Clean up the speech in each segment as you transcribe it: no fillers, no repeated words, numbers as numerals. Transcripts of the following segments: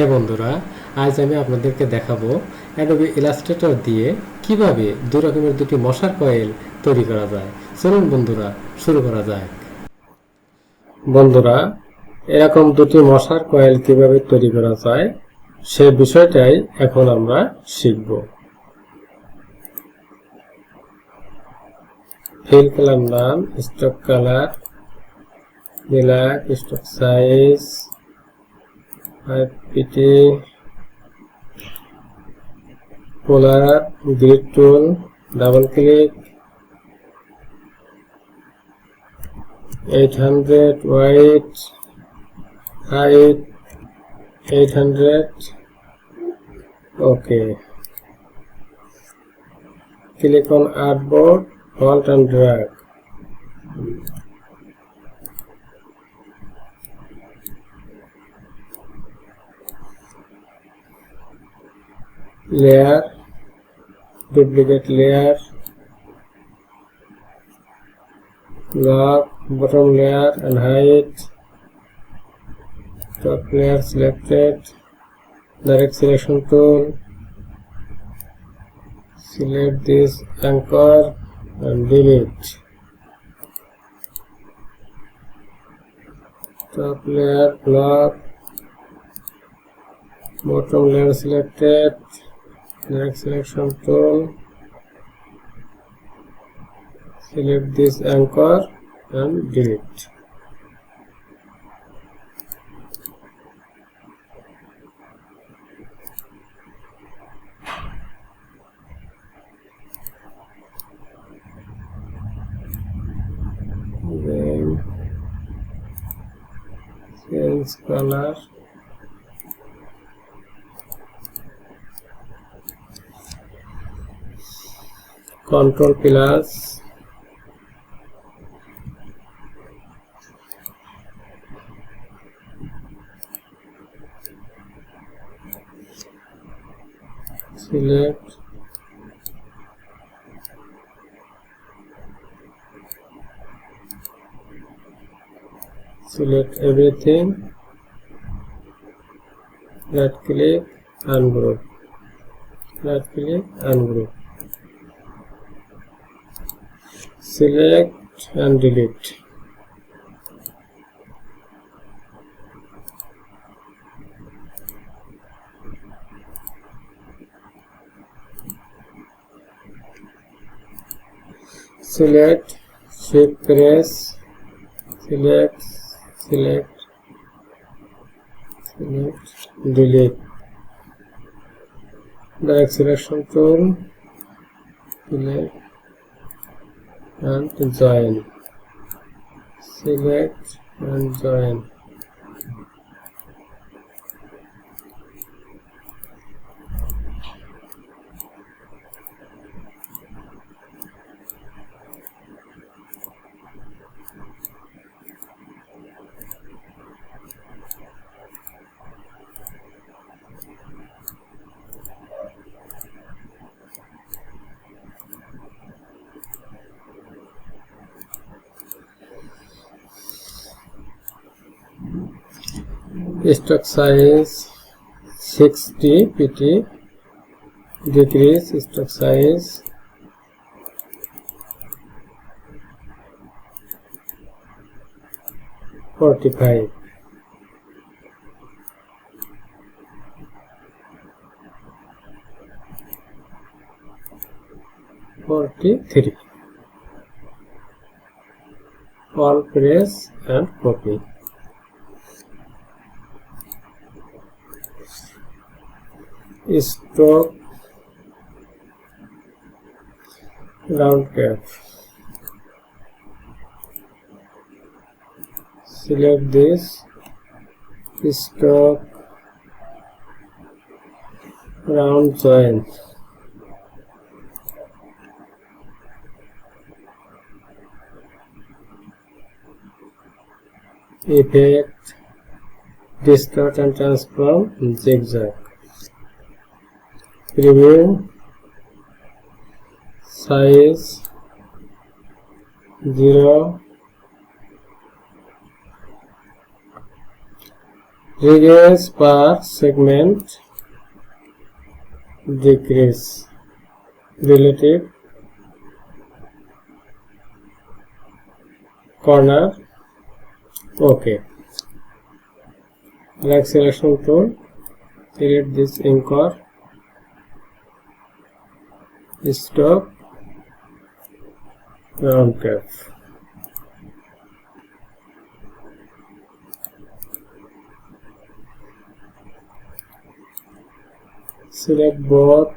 হে বন্ধুরা, আজ আমি আপনাদেরকে দেখাবো adobe illustrator দিয়ে কিভাবে দুই রকমের দুটি মশার কয়েল তৈরি করা যায়। চলুন বন্ধুরা, শুরু করা যাক। বন্ধুরা, এরকম দুটি মশার কয়েল কিভাবে তৈরি করা যায় সে বিষয়টাই এখন আমরা শিখব। ফিল কালার নাম, stroke colour, black, stroke size 5pt, polar, grid tool, double click, 800 white, height 800, okay. Click on artboard, hold and drag. Layer, duplicate layer, lock, bottom layer and height, top layer selected, direct selection tool, select this anchor and delete. Top layer lock, bottom layer selected, direct selection tool, select this anchor and delete. Then change color, control plus, select, select everything, right click, ungroup, right click, ungroup, select and delete. Select, shift press, select, select, select, delete. Direct selection tool, select and join, select and join. Stroke size 60pt, decrease stroke size, $45, $43. All press and copy. Stroke round cap, select this, stroke round join, effect, distort and transform, zigzag, preview, size 0, Radius per segment decrease. Relative corner. Okay. Right selection tool. Select this anchor. Stop. Round curve. Select both.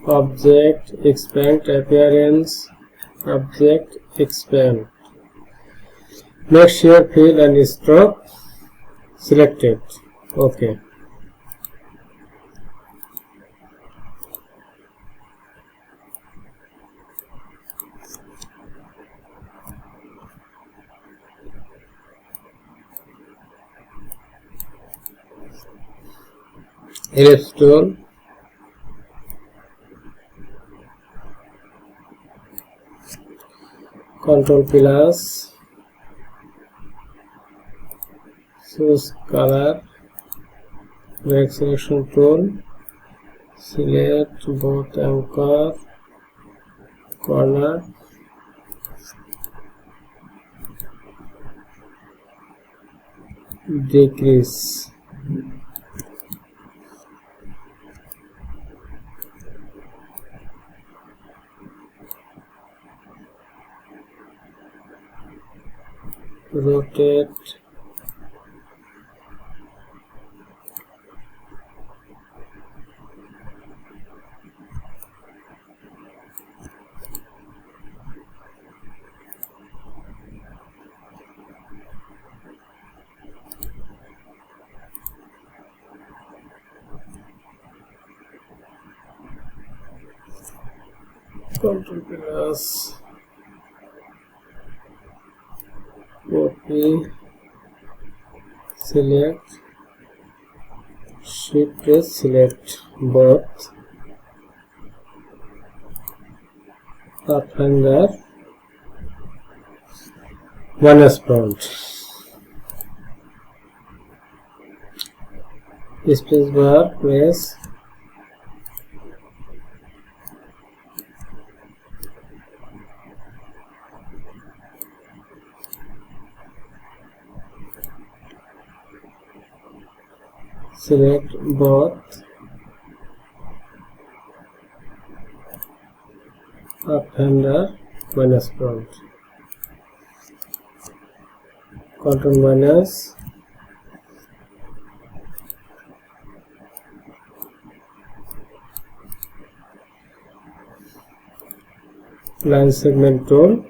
Object expand appearance. Object expand. Make sure fill and stroke selected. Okay. Ellipse tool. Control plus. Choose color. Right selection tool. Select both anchor, corner. Decrease. Rotate. Control plus. Copy. Select. Shift press. Select both. Pathfinder. One front. Space bar. Press. Select both. Pathfinder minus front. Control minus. Line segment tool.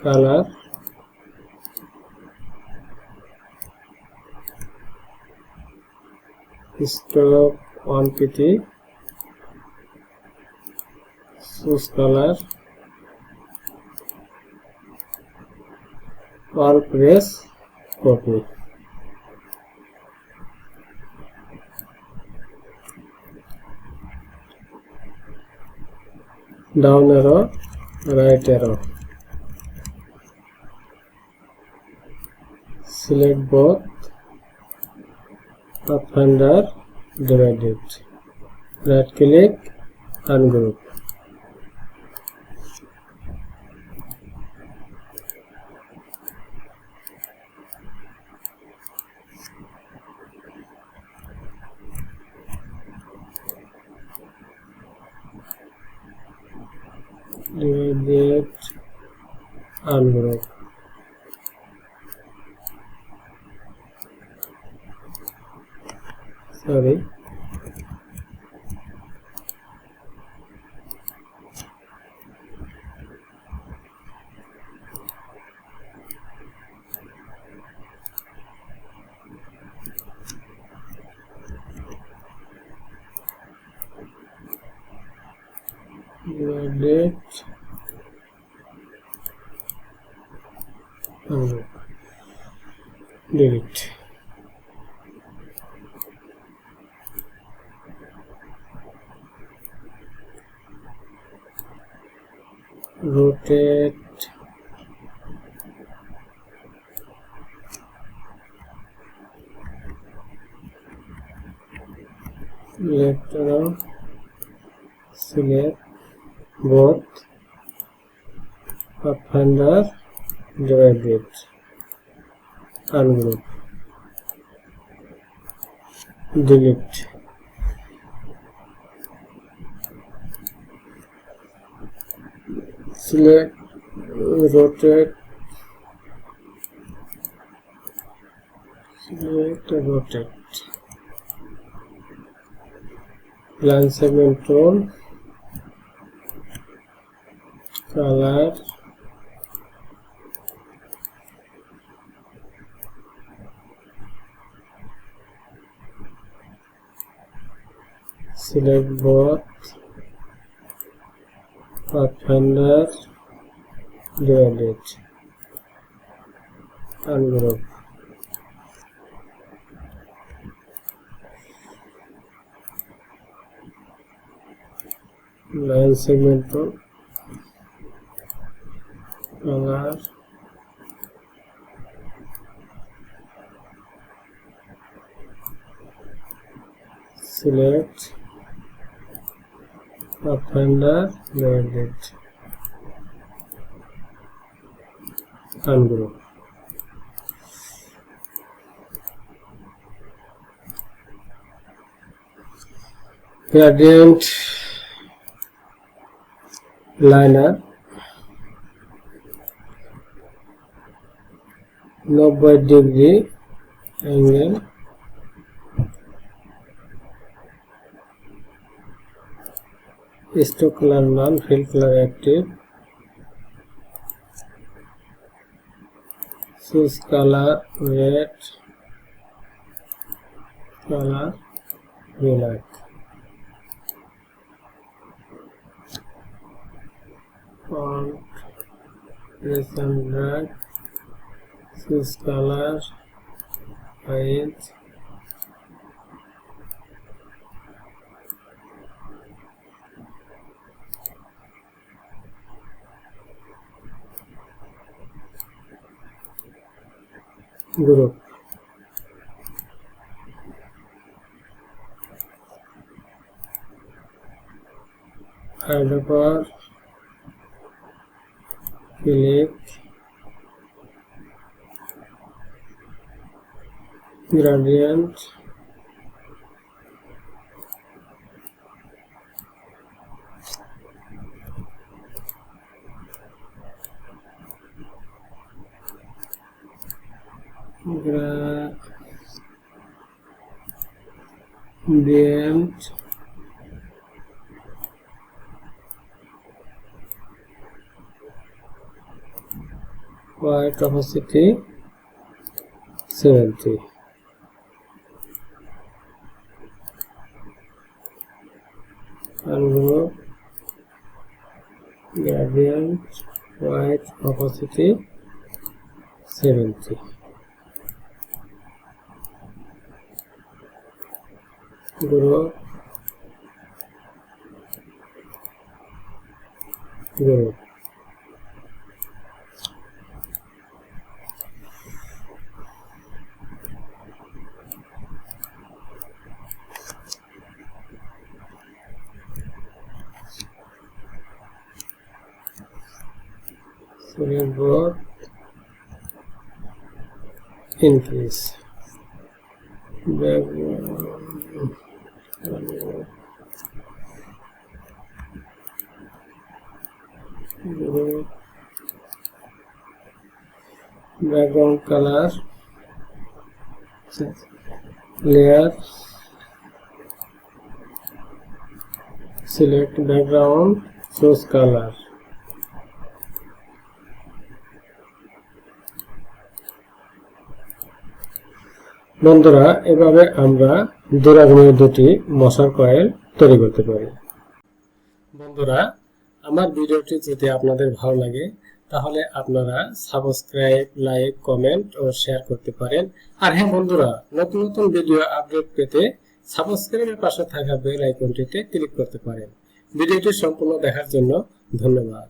Color. Stop on PT. Choose color. All press. Copy. Down arrow, right arrow. Select both. Pathfinder divided. Right click, ungroup. Divided, ungroup. Sorry. Divided, ungroup. Delete. Rotate. left arrow, select both, pathfinder, divide it, ungroup, delete. Select, rotate, select, rotate. Line segment tool, color, select both, pathfinder, divide it, ungroup. Line segment tool, color, select, pathfinder, divide it, ungroup. Gradient liner, 90° angle, stock color none, fill color active, choose color red, color black, font press and drag, choose color white, group. Adobe, click, gradient, gradient, white opacity 70, ungroup, gradient, white opacity 70, group, group. Select both, increase, background, group, background color, layer, select background, choose color. বন্ধুরা, এভাবে আমরা দূরাগমনের দুটি মশার coil তৈরি করতে পারি। বন্ধুরা, আমার ভিডিওটি যদি আপনাদের ভালো লাগে তাহলে আপনারা সাবস্ক্রাইব, লাইক, কমেন্ট ও শেয়ার করতে পারেন। আর হ্যাঁ বন্ধুরা, নতুন নতুন ভিডিও আপডেট পেতে সাবস্ক্রাইবের পাশে থাকা বেল আইকনটিতে ক্লিক করতে পারেন। ভিডিওটি সম্পূর্ণ দেখার জন্য ধন্যবাদ।